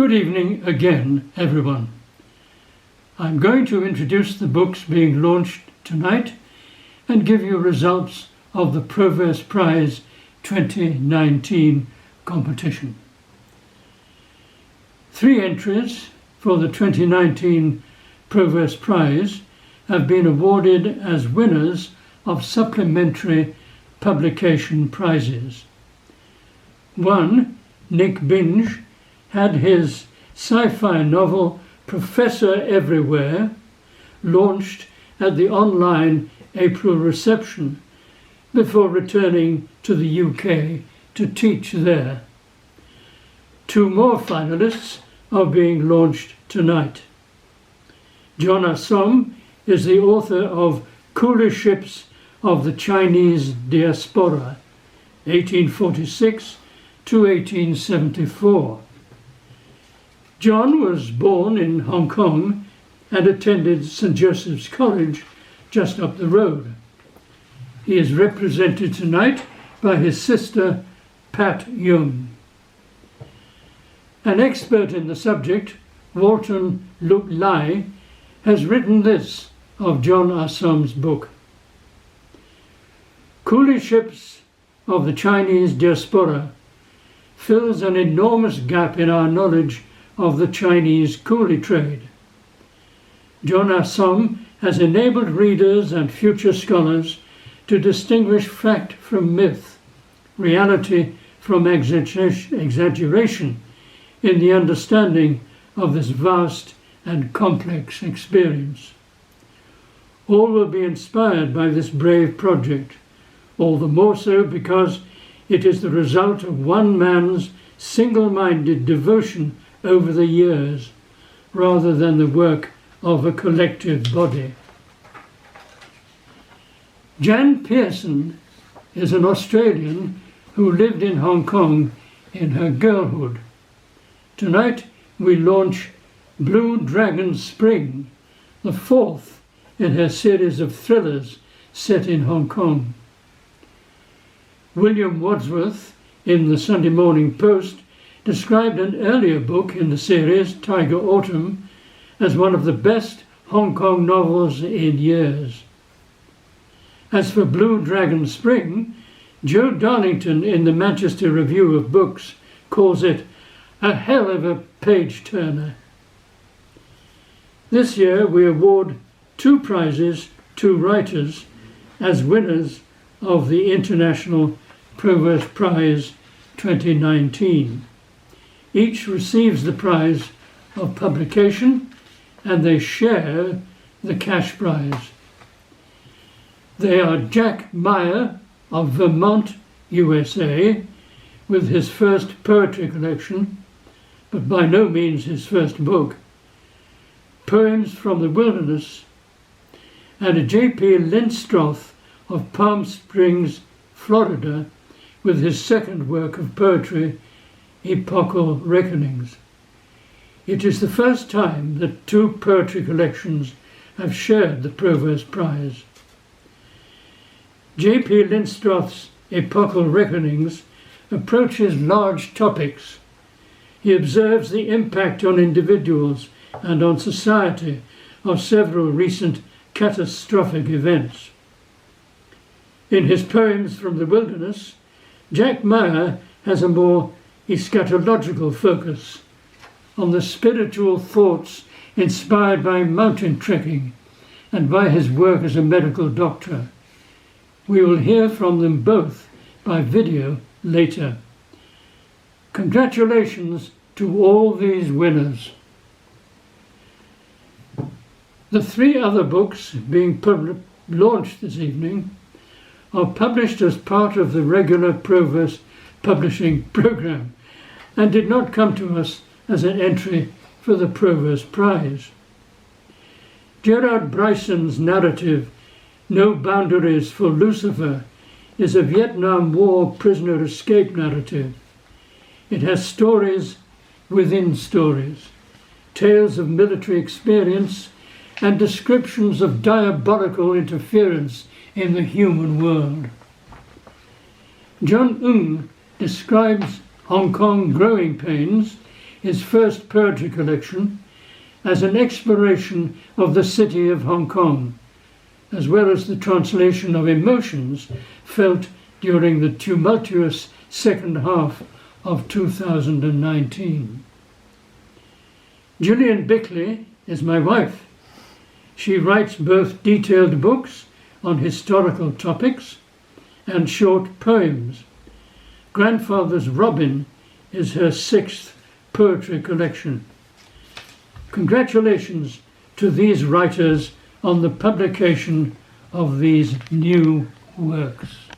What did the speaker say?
Good evening again, everyone. I'm going to introduce the books being launched tonight and give you results of the Proverse Prize 2019 competition. 3 entries for the 2019 Proverse Prize have been awarded as winners of supplementary publication prizes. 1, Nick Binge, had his sci-fi novel Professor Everywhere launched at the online April reception before returning to the UK to teach there. 2 more finalists are being launched tonight. John Assam is the author of Coolie Ships of the Chinese Diaspora, 1846 to 1874. John was born in Hong Kong and attended St. Joseph's College just up the road. He is represented tonight by his sister, Pat Young. An expert in the subject, Walton Luk Lai, has written this of John Assam's book. Coolie Ships of the Chinese Diaspora fills an enormous gap in our knowledge of the Chinese coolie trade. John Assam has enabled readers and future scholars to distinguish fact from myth, reality from exaggeration in the understanding of this vast and complex experience. All will be inspired by this brave project, all the more so because it is the result of one man's single-minded devotion over the years, rather than the work of a collective body. Jan Pearson is an Australian who lived in Hong Kong in her girlhood. Tonight we launch Blue Dragon Spring, the 4th in her series of thrillers set in Hong Kong. William Wadsworth, in the Sunday Morning Post, described an earlier book in the series, Tiger Autumn, as one of the best Hong Kong novels in years. As for Blue Dragon Spring, Joe Darlington in the Manchester Review of Books calls it a hell of a page-turner. This year we award 2 prizes to writers as winners of the International Proverse Prize 2019. Each receives the prize of publication and they share the cash prize. They are Jack Meyer of Vermont, USA, with his first poetry collection, but by no means his first book, Poems from the Wilderness, and J.P. Lindstroth of Palm Springs, Florida, with his second work of poetry, Epochal Reckonings. It is the first time that 2 poetry collections have shared the Proverse Prize. J.P. Lindstroth's Epochal Reckonings approaches large topics. He observes the impact on individuals and on society of several recent catastrophic events. In his Poems from the Wilderness, Jack Meyer has a more eschatological focus on the spiritual thoughts inspired by mountain trekking and by his work as a medical doctor. We will hear from them both by video later. Congratulations to all these winners. The 3 other books being launched this evening are published as part of the regular Proverse publishing program and did not come to us as an entry for the Proverse Prize. Gerard Bryson's narrative, No Boundaries for Lucifer, is a Vietnam War prisoner escape narrative. It has stories within stories, tales of military experience, and descriptions of diabolical interference in the human world. John Ng describes Hong Kong growing pains his first poetry collection, as an exploration of the city of Hong Kong, as well as the translation of emotions felt during the tumultuous second half of 2019. Gillian Bickley is my wife. She writes both detailed books on historical topics and short poems. Grandfather's Robin is her 6th poetry collection. Congratulations to these writers on the publication of these new works.